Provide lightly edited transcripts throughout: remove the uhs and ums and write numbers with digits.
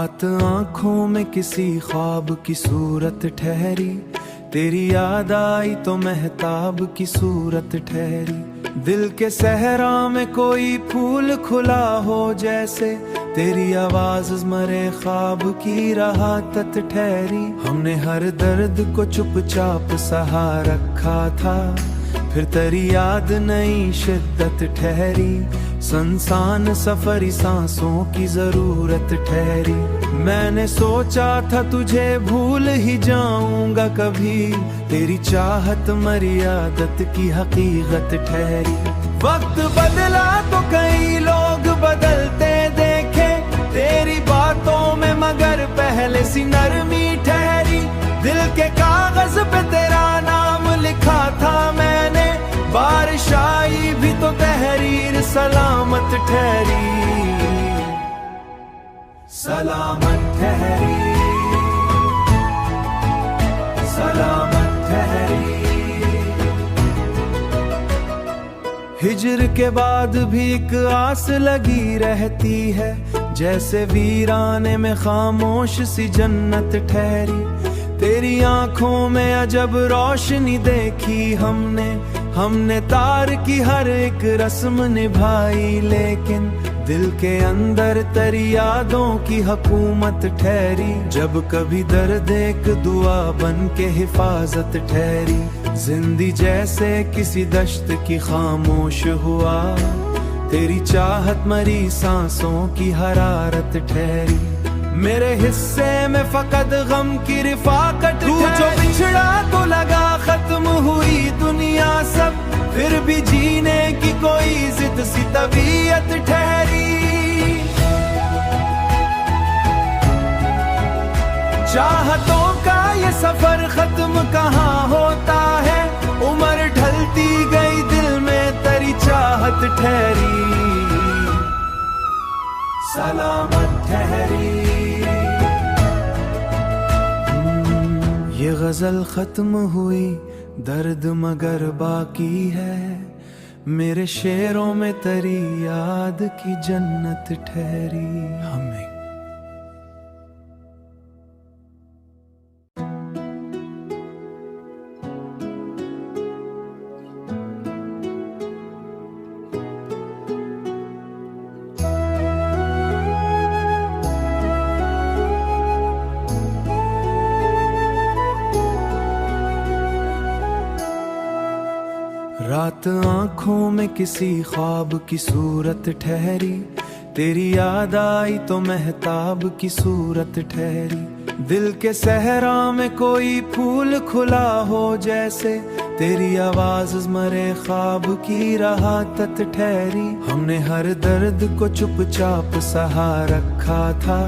रात आंखों में किसी ख्वाब की सूरत ठहरी, तेरी याद आई तो महताब की सूरत ठहरी। दिल के सहरा में कोई फूल खुला हो जैसे, तेरी आवाज मरे ख्वाब की राहत ठहरी। हमने हर दर्द को चुपचाप सहा रखा था, फिर तेरी याद नई शिद्दत ठहरी। संसान सफरी सांसों की जरूरत ठहरी। मैंने सोचा था तुझे भूल ही जाऊंगा कभी, तेरी चाहत मर्यादत की हकीकत ठहरी। वक्त बदला तो कई लोग बदलते देखे, तेरी बातों में मगर पहले सी नरमी ठहरी। दिल के कागज पे तेरा नाम लिखा था मैंने, बारिश आई भी तो तहरीर सलामत ठहरी। सलामत ठहरी, सलामत ठहरी। हिजर के बाद भी एक आस लगी रहती है, जैसे वीराने में खामोश सी जन्नत ठहरी। तेरी आंखों में अजब रोशनी देखी हमने तार की हर एक रस्म निभाई, लेकिन दिल के अंदर तेरी यादों की हुकूमत ठहरी। जब कभी दर्द एक दुआ बन के हिफाजत ठहरी। जिंदगी जैसे किसी दश्त की खामोश हुआ, तेरी चाहत मरी सांसों की हरारत ठहरी। मेरे हिस्से में फकत गम की रिफाकत, तू जो बिछड़ा तो लगा खत्म हुई दुनिया सब, फिर भी जीने की कोई जिद सी तबीयत ठहरी। चाहतों का ये सफर खत्म कहाँ होता है, उम्र ढलती गई दिल में तेरी चाहत ठहरी। सलामत ठहरी। ये गजल खत्म हुई दर्द मगर बाकी है, मेरे शेरों में तेरी याद की जन्नत ठहरी। हमें रात आंखों में किसी ख्वाब की सूरत ठहरी, तेरी याद आई तो महताब की सूरत ठहरी। दिल के सहरा में कोई फूल खुला हो जैसे, तेरी आवाज मरे ख्वाब की राहत ठहरी। हमने हर दर्द को चुपचाप सहा रखा था,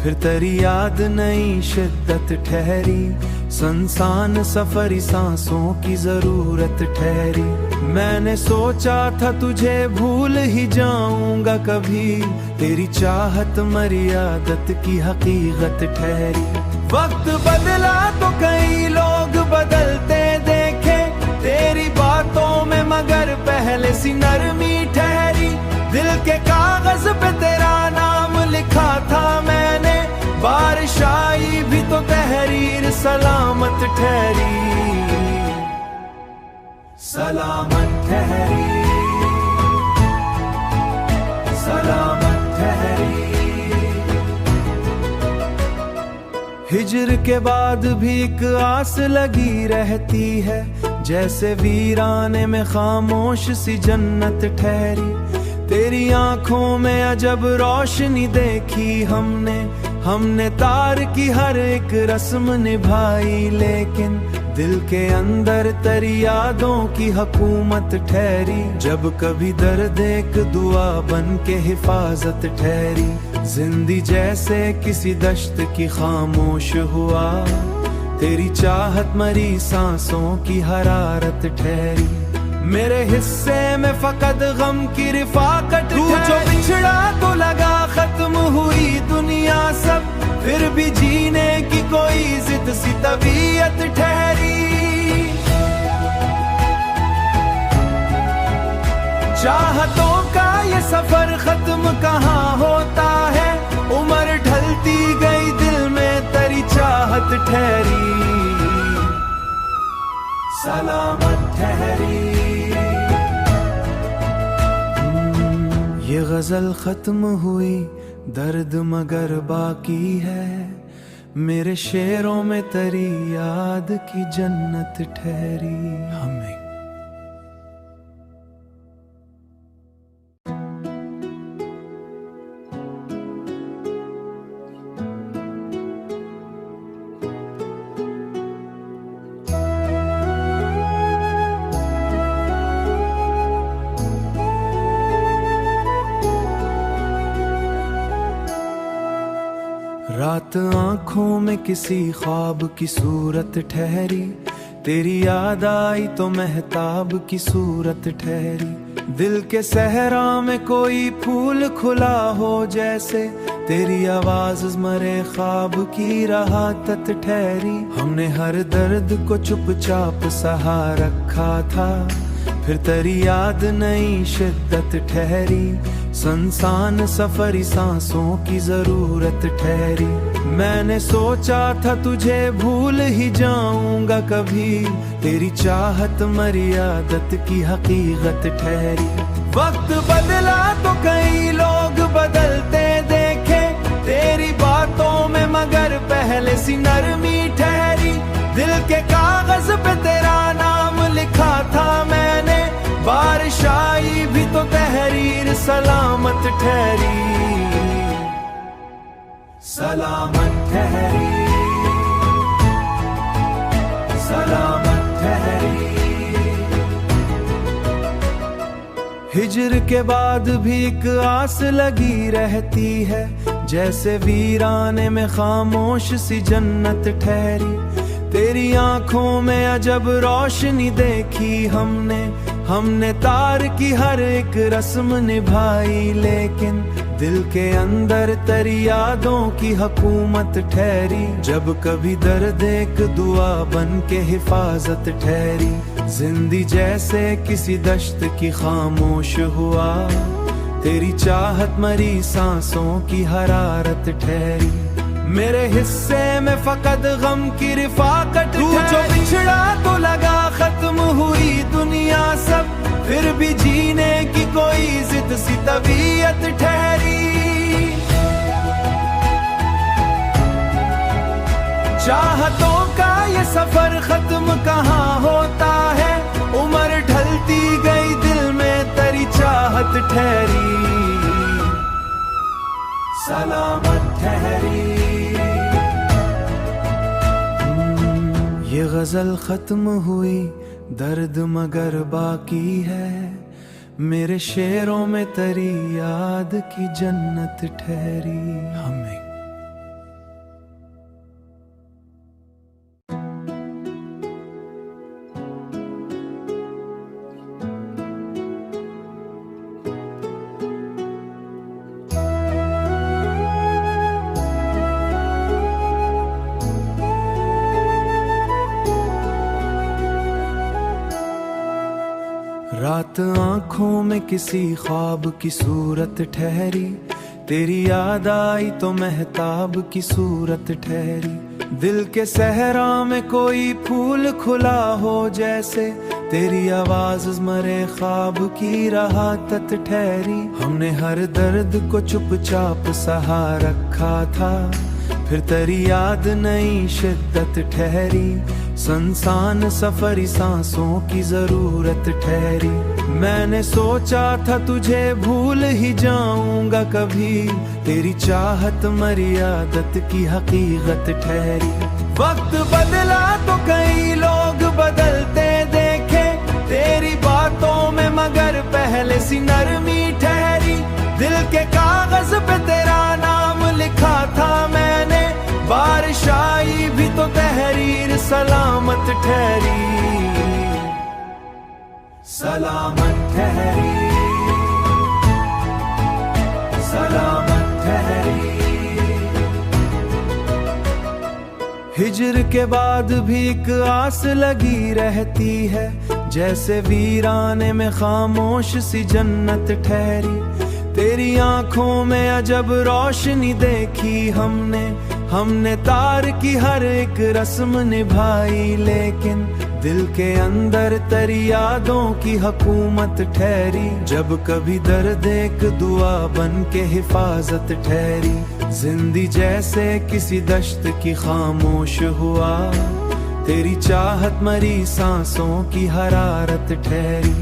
फिर तेरी याद नई शिद्दत ठहरी। संसान सफरी सांसों की जरूरत ठहरी। मैंने सोचा था तुझे भूल ही जाऊंगा कभी, तेरी चाहत मर्यादत की हकीकत ठहरी। वक्त बदला तो कई लोग बदलते देखे, तेरी बातों में मगर पहले सी नरमी ठहरी। दिल के कागज पे तेरा नाम लिखा था मैंने, बारिश आई भी तो तहरीर सलामत ठहरी। सलामत ठहरी, सलामत ठहरी। हिजर के बाद भी एक आस लगी रहती है, जैसे वीराने में खामोश सी जन्नत ठहरी। तेरी आंखों में अजब रोशनी देखी हमने तार की हर एक रस्म निभाई, लेकिन दिल के अंदर तेरी यादों की हुकूमत ठहरी। जब कभी दर्द एक दुआ बन के हिफाजत ठहरी। जिंदगी जैसे किसी दश्त की खामोश हुआ, तेरी चाहत मरी सांसों की हरारत ठहरी। मेरे हिस्से में फकत गम की रिफाकत, तू जो बिछड़ा तो लगा खत्म हुई दुनिया सब, फिर भी जीने की कोई जिद सी तबीयत ठहरी। चाहतों का ये सफर खत्म कहाँ होता है, उम्र ढलती सलामत ठहरी, सलामत ठहरी। ये गजल खत्म हुई, दर्द मगर बाकी है, मेरे शेरों में तेरी याद की जन्नत ठहरी। हमें रात आंखों में किसी ख्वाब की सूरत ठहरी, तेरी याद आई तो महताब की सूरत ठहरी। दिल के सहरा में कोई फूल खुला हो जैसे, तेरी आवाज मरे ख्वाब की राहत ठहरी। हमने हर दर्द को चुपचाप सहा रखा था, फिर तेरी याद नई शिद्दत ठहरी। संसान सफरी सांसों की जरूरत ठहरी। मैंने सोचा था तुझे भूल ही जाऊंगा कभी, तेरी चाहत मर्यादत की हकीकत ठहरी। वक्त बदला तो कई लोग बदलते देखे, तेरी बातों में मगर पहले सी नरमी ठहरी। दिल के कागज पे तेरा नाम लिखा था मैंने, बारिश आई भी तो तहरीर सलामत ठहरी, सलामत ठहरी, सलामत ठहरी। हिज्र के बाद भी एक आस लगी रहती है, जैसे वीराने में खामोश सी जन्नत ठहरी। तेरी आंखों में अजब रोशनी देखी हमने तार की हर एक रस्म निभाई, लेकिन दिल के अंदर तेरी यादों की हुकूमत ठहरी। जब कभी दर्द एक दुआ बन के हिफाजत ठहरी, जिंदगी जैसे किसी दश्त की खामोश हुआ, तेरी चाहत मरी सांसों की हरारत ठहरी। मेरे हिस्से में फकत गम की रिफाकत, तू जो बिछड़ा तो लगा खत्म हुई दुनिया सब, फिर भी जीने की कोई जिद सी तबीयत ठहरी। चाहतों का ये सफर खत्म कहाँ होता है, उम्र ढलती गई दिल में तेरी चाहत ठहरी, सलामत ठहरी। ये गजल खत्म हुई, दर्द मगर बाकी है, मेरे शेरों में तेरी याद की जन्नत ठहरी। हमें रात आंखों में किसी ख्वाब की सूरत ठहरी, तेरी याद आई तो महताब की सूरत ठहरी। दिल के सहरा में कोई फूल खुला हो जैसे, तेरी आवाज मरे ख्वाब की राहत ठहरी। हमने हर दर्द को चुपचाप सहा रखा था, फिर तेरी याद नई शिद्दत ठहरी। संसान सफरी सांसों की जरूरत ठहरी। मैंने सोचा था तुझे भूल ही जाऊंगा कभी, तेरी चाहत मर्यादत की हकीकत ठहरी। वक्त बदला तो कई लोग बदलते देखे, तेरी बातों में मगर पहले सी नरमी ठहरी। दिल के कागज पे तेरा नाम लिखा था मैंने, बारिश आई भी तो तहरीर सलामत ठहरी, सलामत ठहरी, सलामत ठहरी। हिज्र के बाद भी एक आस लगी रहती है, जैसे वीराने में खामोश सी जन्नत ठहरी। तेरी आंखों में अजब रोशनी देखी हमने, हमने तार की हर एक रस्म निभाई, लेकिन दिल के अंदर तेरी यादों की हुकूमत ठहरी। जब कभी दर्द एक दुआ बन के हिफाजत ठहरी, जिंदगी जैसे किसी दश्त की खामोश हुआ, तेरी चाहत मरी सांसों की हरारत ठहरी।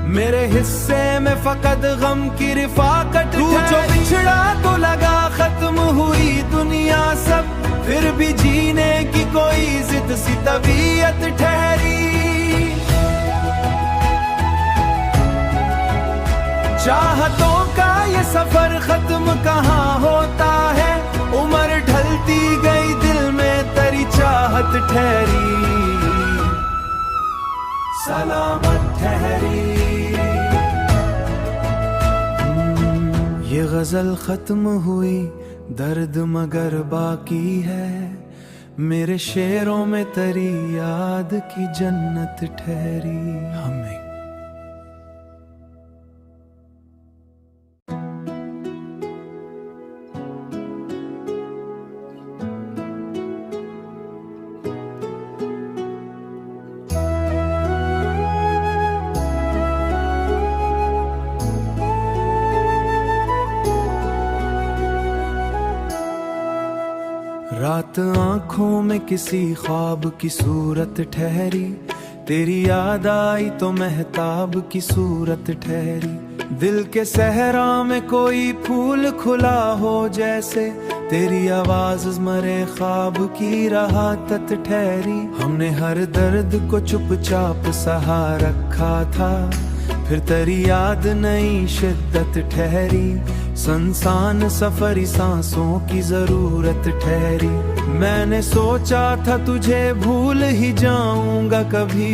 मेरे हिस्से में फकत गम की रिफाकत, तू जो बिछड़ा तो लगा खत्म हुई दुनिया सब, फिर भी जीने की कोई जिद सी तबीयत ठहरी। चाहतों का ये सफर खत्म कहाँ होता है, उम्र ढलती गई दिल में तेरी चाहत ठहरी, सलामत ठहरी। ये गजल खत्म हुई दर्द मगर बाकी है, मेरे शेरों में तेरी याद की जन्नत ठहरी। हमें रात आंखों में किसी ख्वाब की सूरत ठहरी, तेरी याद आई तो महताब की सूरत ठहरी। दिल के सहरा में कोई फूल खुला हो जैसे, तेरी आवाज मरे ख्वाब की राहत ठहरी। हमने हर दर्द को चुपचाप सहा रखा था, फिर तेरी याद नई शिद्दत ठहरी। संसान सफरी सांसों की जरूरत ठहरी। मैंने सोचा था तुझे भूल ही जाऊंगा कभी,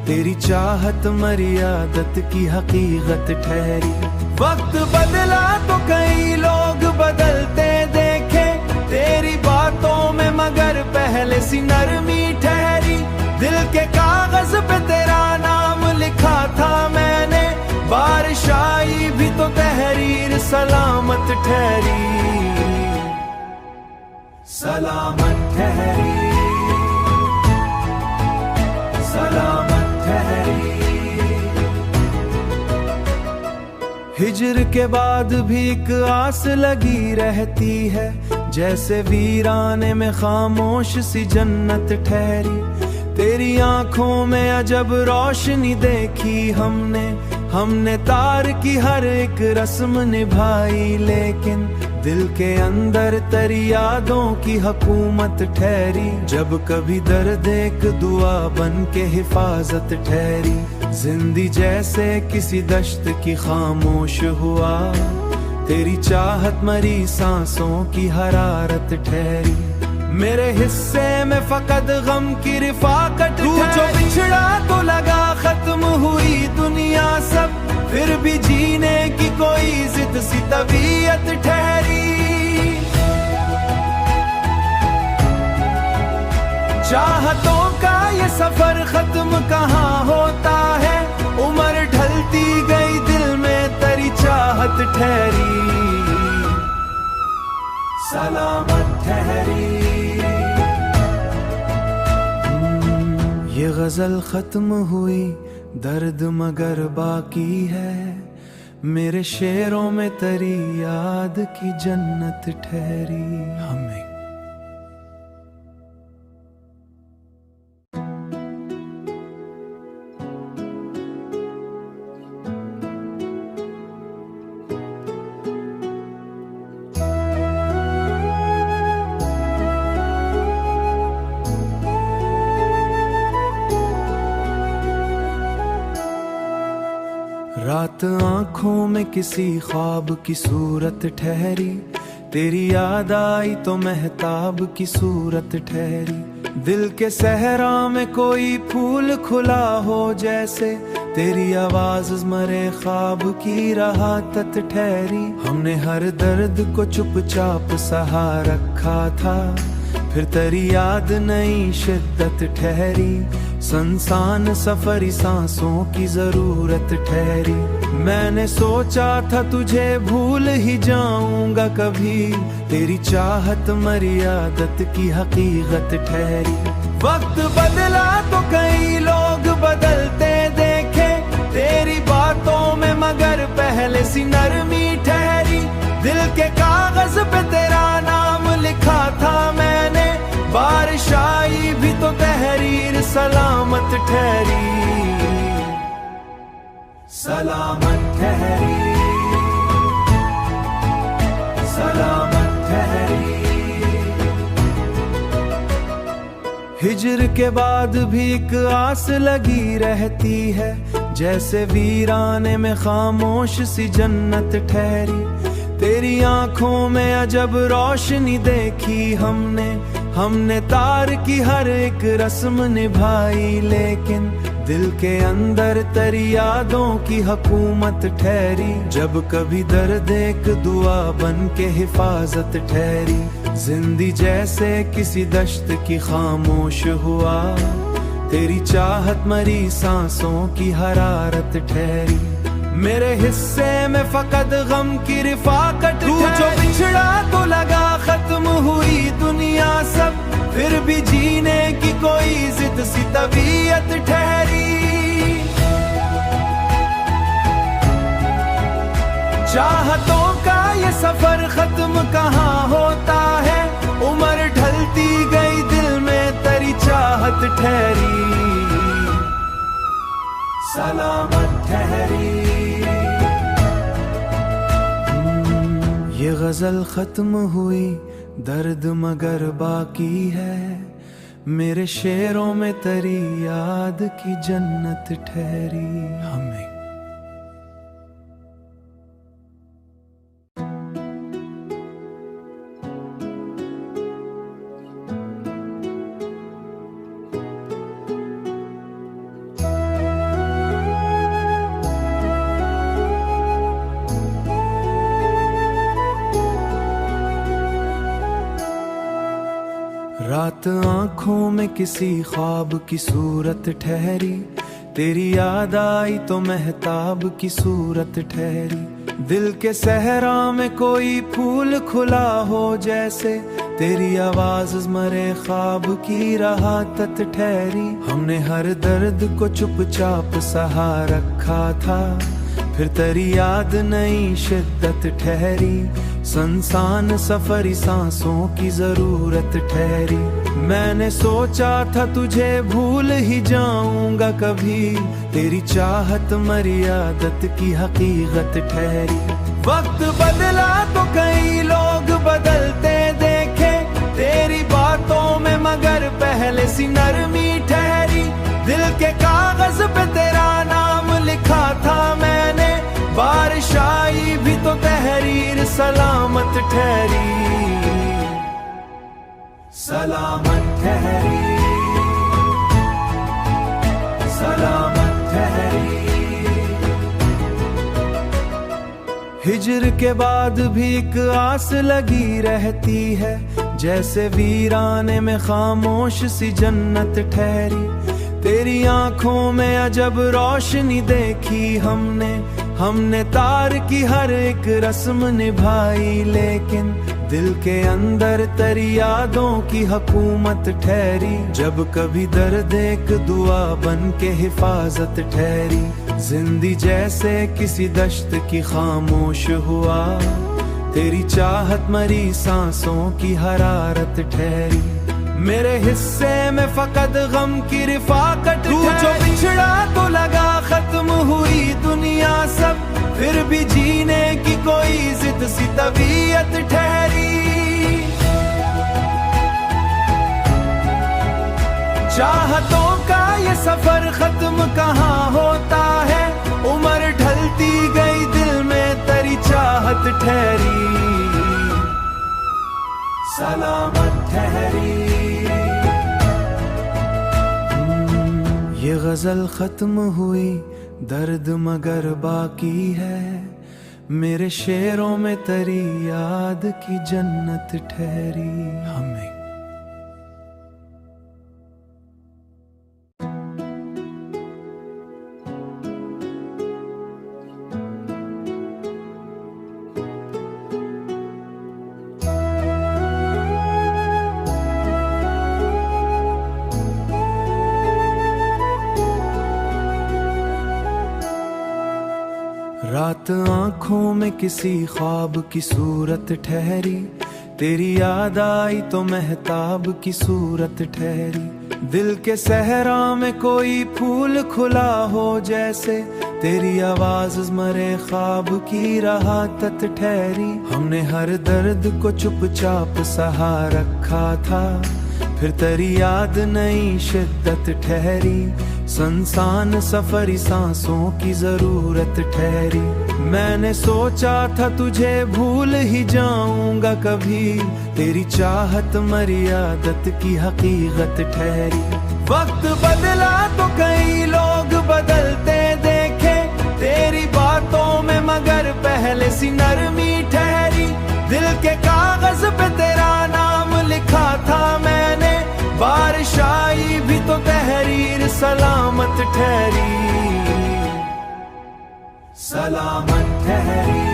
तेरी चाहत मरी आदत की हकीकत ठहरी। वक्त बदला तो कई लोग बदलते देखे, तेरी बातों में मगर पहले सी नरमी ठहरी। दिल के कागज पे तेरा नाम लिखा था मैंने, बारिश आई भी तो तहरीर सलामत ठहरी, सलामत ठहरी, सलामत ठहरी। हिजर के बाद भी एक आस लगी रहती है, जैसे वीराने में खामोश सी जन्नत ठहरी। तेरी आंखों में अजब रोशनी देखी हमने तार की हर एक रस्म निभाई, लेकिन दिल के अंदर तेरी यादों की हुकूमत ठहरी। जब कभी दर्द एक दुआ बन के हिफाजत ठहरी, जिंदगी जैसे किसी दश्त की खामोश हुआ, तेरी चाहत मरी सांसों की हरारत ठहरी। मेरे हिस्से में फकत गम की रिफाकत, तू जो बिछड़ा तो लगा खत्म हुई दुनिया सब, फिर भी जीने की कोई जिद सी तबीयत ठहरी। चाहतों का ये सफर खत्म कहाँ होता है, उम्र ढलती गई दिल में तेरी चाहत ठहरी, सलामत ठहरी। ये गजल खत्म हुई दर्द मगर बाकी है, मेरे शेरों में तेरी याद की जन्नत ठहरी। हमें रात आंखों में किसी ख्वाब की सूरत ठहरी, तेरी याद आई तो महताब की सूरत ठहरी। दिल के सहरा में कोई फूल खुला हो जैसे, तेरी आवाज मरे ख्वाब की राहत ठहरी। हमने हर दर्द को चुपचाप सहा रखा था, फिर तेरी याद नई शिद्दत ठहरी। संसान सफरी सांसों की जरूरत ठहरी। मैंने सोचा था तुझे भूल ही जाऊंगा कभी, तेरी चाहत मर्यादत की हकीकत ठहरी। वक्त बदला तो कई लोग बदलते देखे, तेरी बातों में मगर पहले सी नरमी ठहरी। दिल के कागज पे तेरा नाम लिखा था मैंने, बारिश आई भी तो तहरीर सलामत ठहरी, सलामत ठहरी, सलामत ठहरी। हिज्र के बाद भी एक आस लगी रहती है, जैसे वीराने में खामोश सी जन्नत ठहरी। तेरी आंखों में अजब रोशनी देखी हमने तार की हर एक रस्म निभाई, लेकिन दिल के अंदर तेरी यादों की हुकूमत ठहरी। जब कभी दर्द एक दुआ बन के हिफाजत ठहरी, जिंदगी जैसे किसी दश्त की खामोश हुआ, तेरी चाहत मरी सांसों की हरारत ठहरी। मेरे हिस्से में फकत गम की रिफाकत, तू जो बिछड़ा तो लगा खत्म हुई दुनिया सब, फिर भी जीने की कोई जिद सी तबीयत ठहरी। चाहतों का ये सफर खत्म कहाँ होता है, उम्र ढलती गई दिल में तेरी चाहत ठहरी, सलामत ठहरी। ये गजल खत्म हुई दर्द मगर बाकी है, मेरे शेरों में तेरी याद की जन्नत ठहरी। हमें रात आंखों में किसी ख्वाब की सूरत ठहरी, तेरी याद आई तो महताब की सूरत ठहरी। दिल के सहरा में कोई फूल खुला हो जैसे, तेरी आवाज मरे ख्वाब की राहत ठहरी। हमने हर दर्द को चुपचाप सहा रखा था, फिर तेरी याद नई शिद्दत ठहरी। संसान सफरी सांसों की जरूरत ठहरी। मैंने सोचा था तुझे भूल ही जाऊंगा कभी, तेरी चाहत मर्यादत की हकीकत ठहरी। वक्त बदला तो कई लोग बदलते देखे, तेरी बातों में मगर पहले सी नरमी ठहरी। दिल के कागज पे तेरा नाम लिखा था मैंने, बारिश आई भी तो तहरीर सलामत ठहरी, सलामत ठहरी, सलामत ठहरी। हिज्र के बाद भी एक आस लगी रहती है, जैसे वीराने में खामोश सी जन्नत ठहरी। तेरी आंखों में अजब रोशनी देखी हमने तार की हर एक रस्म निभाई, लेकिन दिल के अंदर तेरी यादों की हुकूमत ठहरी। जब कभी दर्द एक दुआ बन के हिफाजत ठहरी, जिंदगी जैसे किसी दश्त की खामोश हुआ, तेरी चाहत मरी सांसों की हरारत ठहरी। मेरे हिस्से में फकत गम की रिफाकत, तू जो बिछड़ा तो लगा खत्म हुई दुनिया सब, फिर भी जीने की कोई जिद सी तबीयत ठहरी। चाहतों का ये सफर खत्म कहाँ होता है, उम्र ढलती गई दिल में तेरी चाहत ठहरी, सलामत ठहरी। ये गजल खत्म हुई दर्द मगर बाकी है, मेरे शेरों में तेरी याद की जन्नत ठहरी। हमें रात आंखों में किसी ख्वाब की सूरत ठहरी, तेरी याद आई तो महताब की सूरत ठहरी। दिल के सहरा में कोई फूल खुला हो जैसे, तेरी आवाज मरे ख्वाब की राहत ठहरी। हमने हर दर्द को चुपचाप सहा रखा था, फिर तेरी याद नई शिद्दत ठहरी। संसान सफरी सांसों की जरूरत ठहरी। मैंने सोचा था तुझे भूल ही जाऊंगा कभी, तेरी चाहत मर्यादत की हकीकत ठहरी। वक्त बदला तो कई लोग बदलते देखे, तेरी बातों में मगर पहले सी नरमी ठहरी। दिल के कागज पे तेरा नाम लिखा था मैंने, बारिश आई भी तो तहरीर सलामत ठहरी, सलामत ठहरी,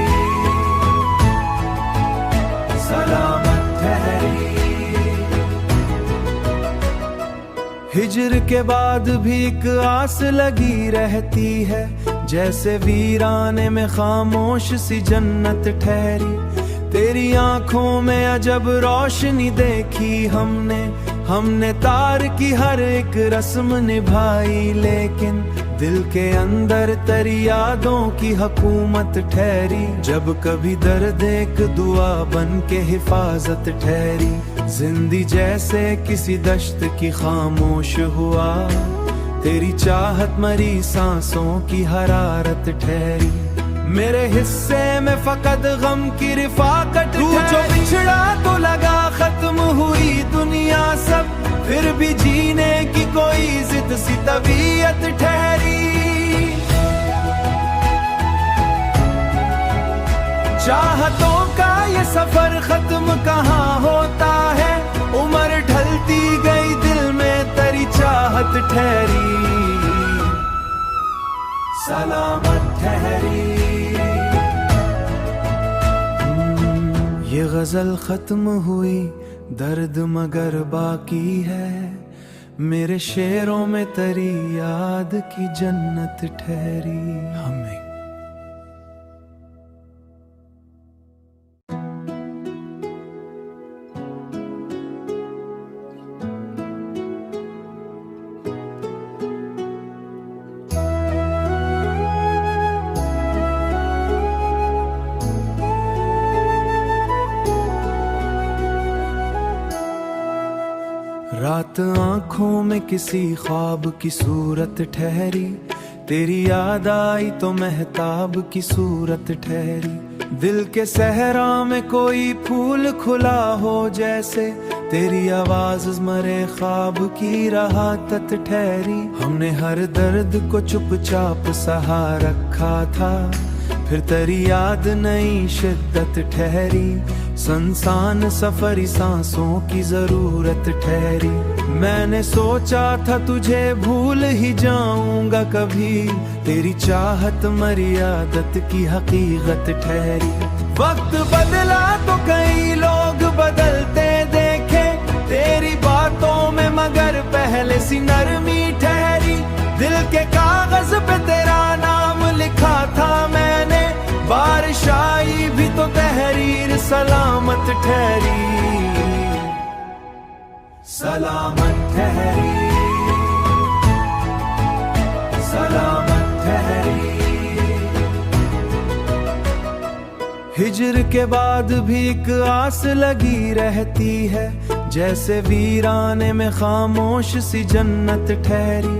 सलामत ठहरी। हिजर के बाद भी एक आस लगी रहती है, जैसे वीराने में खामोश सी जन्नत ठहरी। तेरी आंखों में अजब रोशनी देखी हमने तार की हर एक रस्म निभाई, लेकिन दिल के अंदर तेरी यादों की हुकूमत ठहरी। जब कभी दर्द एक दुआ बन के हिफाजत ठहरी, जिंदगी जैसे किसी दश्त की खामोश हुआ, तेरी चाहत मरी सांसों की हरारत ठहरी। मेरे हिस्से में फकत गम की रिफाकत, तू जो बिछड़ा तो लगा खत्म हुई दुनिया सब, फिर भी जीने की कोई जिद सी तबीयत ठहरी। चाहतों का ये सफर खत्म कहाँ होता है, उम्र ढलती गई दिल में तेरी चाहत ठहरी, सलामत ठहरी। ये गजल खत्म हुई, दर्द मगर बाकी है, मेरे शेरों में तेरी याद की जन्नत ठहरी। हमें रात आंखों में किसी ख्वाब की सूरत ठहरी, तेरी याद आई तो महताब की सूरत ठहरी। दिल के सहरा में कोई फूल खुला हो जैसे, तेरी आवाज मरे ख्वाब की राहत ठहरी। हमने हर दर्द को चुपचाप सहा रखा था, फिर तेरी याद नई शिद्दत ठहरी। संसान सफरी सांसों की जरूरत ठहरी। मैंने सोचा था तुझे भूल ही जाऊंगा कभी, तेरी चाहत मर्यादत की हकीकत ठहरी। वक्त बदला तो कई लोग बदलते देखे, तेरी बातों में मगर पहले सी नरमी ठहरी। दिल के कागज पे तेरा नाम लिखा था मैंने, बारिश आई भी तो तहरीर सलामत ठहरी, सलामत ठहरी, सलामत ठहरी। हिजर के बाद भी एक आस लगी रहती है, जैसे वीराने में खामोश सी जन्नत ठहरी।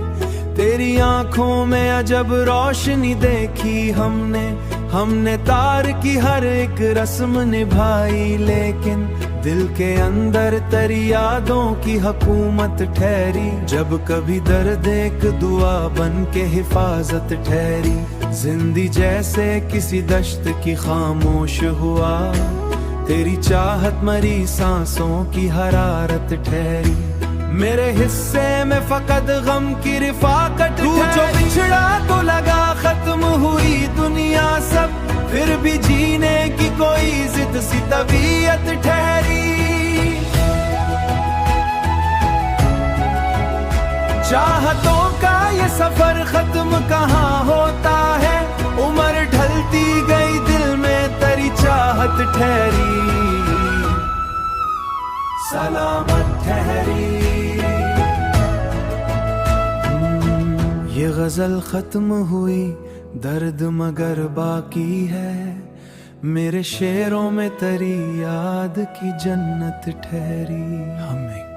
तेरी आंखों में अजब रोशनी देखी हमने तार की हर एक रस्म निभाई, लेकिन दिल के अंदर तेरी यादों की हुकूमत ठहरी। जब कभी दर्द एक दुआ बन के हिफाजत ठहरी, जिंदगी जैसे किसी दश्त की खामोश हुआ, तेरी चाहत मरी सांसों की हरारत ठहरी। मेरे हिस्से में फकत गम की रिफाकत, तू जो बिछड़ा तो लगा खत्म हुई दुनिया सब, फिर भी जीने की कोई जिद सी तबीयत ठहरी। चाहतों का ये सफर खत्म कहाँ होता है, उम्र ढलती गजल खत्म हुई, दर्द मगर बाकी है। मेरे शेरों में तेरी याद की जन्नत ठहरी। हमें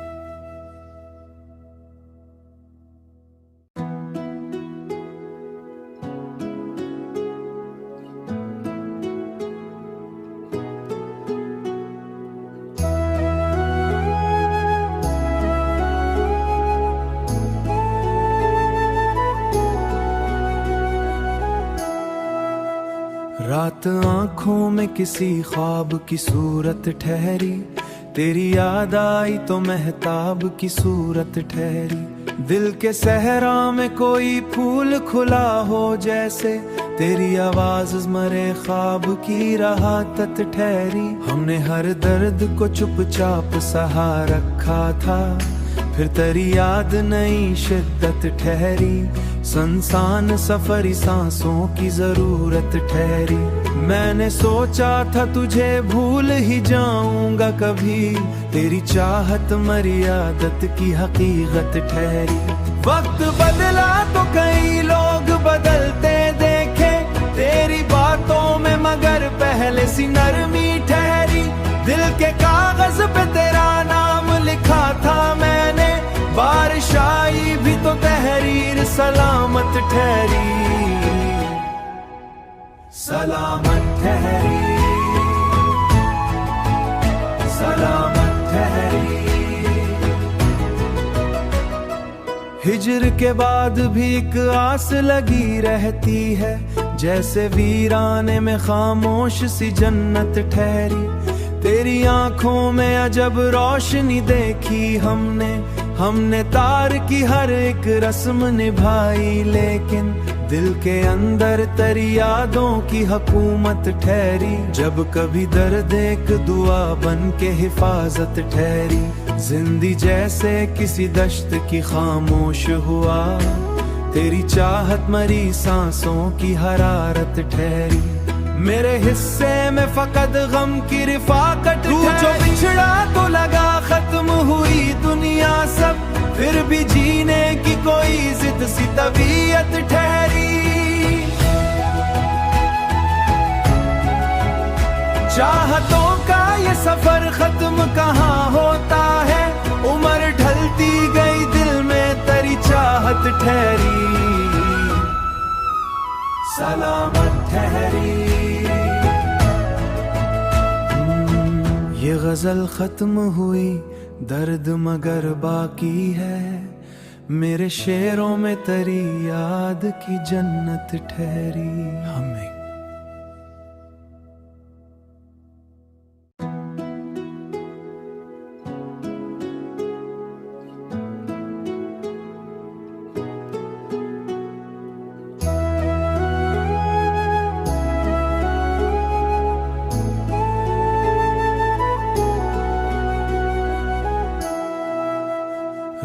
रात आंखों में किसी ख्वाब की सूरत ठहरी, तेरी याद आई तो महताब की सूरत ठहरी। दिल के सहरा में कोई फूल खुला हो जैसे, तेरी आवाज मरे ख्वाब की राहत ठहरी। हमने हर दर्द को चुपचाप सहा रखा था, फिर तेरी याद नई शिद्दत ठहरी। संसान सफरी सांसों की जरूरत ठहरी। मैंने सोचा था तुझे भूल ही जाऊंगा कभी, तेरी चाहत मर्यादत की हकीकत ठहरी। वक्त बदला तो कई लोग बदलते देखे, तेरी बातों में मगर पहले सी नरमी ठहरी। दिल के कागज पे तेरा नाम लिखा था मैंने, बारिश आई भी तो तहरीर सलामत ठहरी। सलामत ठहरी, सलामत ठहरी। हिजर के बाद भी एक आस लगी रहती है, जैसे वीराने में खामोश सी जन्नत ठहरी। तेरी आंखों में अजब रोशनी देखी हमने तार की हर एक रस्म निभाई, लेकिन दिल के अंदर तेरी यादों की हुकूमत ठहरी। जब कभी दर्द एक दुआ बन के हिफाजत ठहरी। जिंदगी जैसे किसी दश्त की खामोश हुआ, तेरी चाहत मरी सांसों की हरारत ठहरी। मेरे हिस्से में फकत गम की रिफाकत, तू जो बिछड़ा तो लगा खत्म हुई दुनिया सब, फिर भी जीने की कोई जिद सी तबीयत ठहरी। चाहतों का ये सफर खत्म कहाँ होता है, उम्र ढलती गई दिल में तेरी चाहत ठहरी। सलामत ठहरी। ये गजल खत्म हुई, दर्द मगर बाकी है। मेरे शेरों में तेरी याद की जन्नत ठहरी। हमें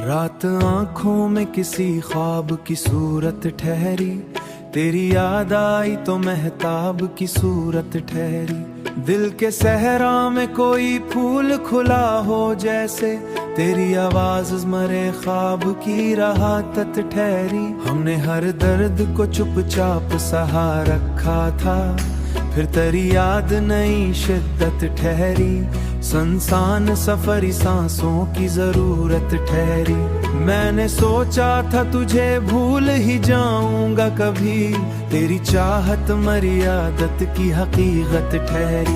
रात आंखों में किसी ख्वाब की सूरत ठहरी, तेरी याद आई तो महताब की सूरत ठहरी। दिल के सहरा में कोई फूल खुला हो जैसे, तेरी आवाज मरे ख्वाब की राहत ठहरी। हमने हर दर्द को चुपचाप सहा रखा था, फिर तेरी याद नई शिद्दत ठहरी। संसान सफरी सांसों की जरूरत ठहरी। मैंने सोचा था तुझे भूल ही जाऊंगा कभी, तेरी चाहत मर्यादत की हकीकत ठहरी।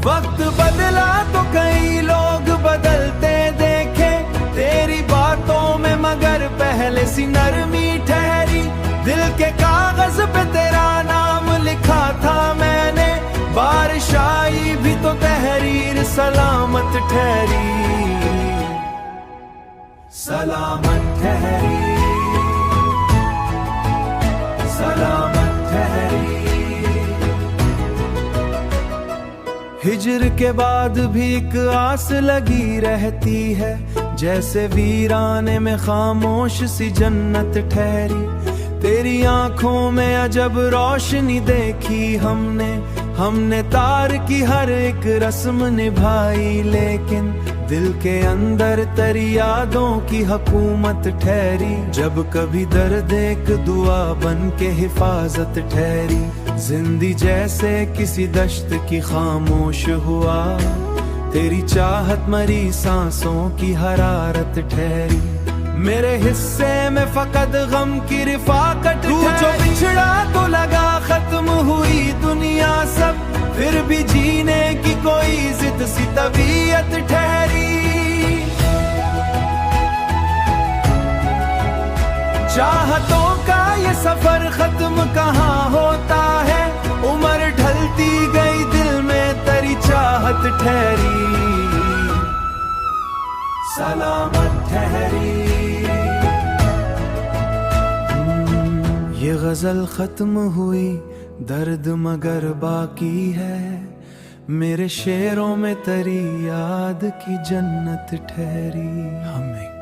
वक्त बदला तो कई लोग बदलते देखे, तेरी बातों में मगर पहले सी नरमी ठहरी। दिल के कागज पे तेरा नाम लिखा था मैंने, बारिश आई भी तो तहरीर सलामत ठहरी। सलामत ठहरी, सलामत ठहरी। हिजर के बाद भी एक आस लगी रहती है, जैसे वीराने में खामोश सी जन्नत ठहरी। तेरी आंखों में अजब रोशनी देखी हमने तार की हर एक रस्म निभाई, लेकिन दिल के अंदर तेरी यादों की हुकूमत ठहरी, जब कभी दर्द एक दुआ बन के हिफाजत ठहरी। जिंदगी जैसे किसी दश्त की खामोश हुआ, तेरी चाहत मरी सांसों की हरारत ठहरी। मेरे हिस्से में फकत गम की रिफाकत, तू जो बिछड़ा तो लगा खत्म हुई दुनिया सब, फिर भी जीने की कोई जिद सी तबीयत ठहरी। चाहतों का ये सफर खत्म कहाँ होता है, उम्र ढलती गई दिल में तेरी चाहत ठहरी, सलामत ठहरी। ये गजल खत्म हुई, दर्द मगर बाकी है, मेरे शेरों में तेरी याद की जन्नत ठहरी। हमें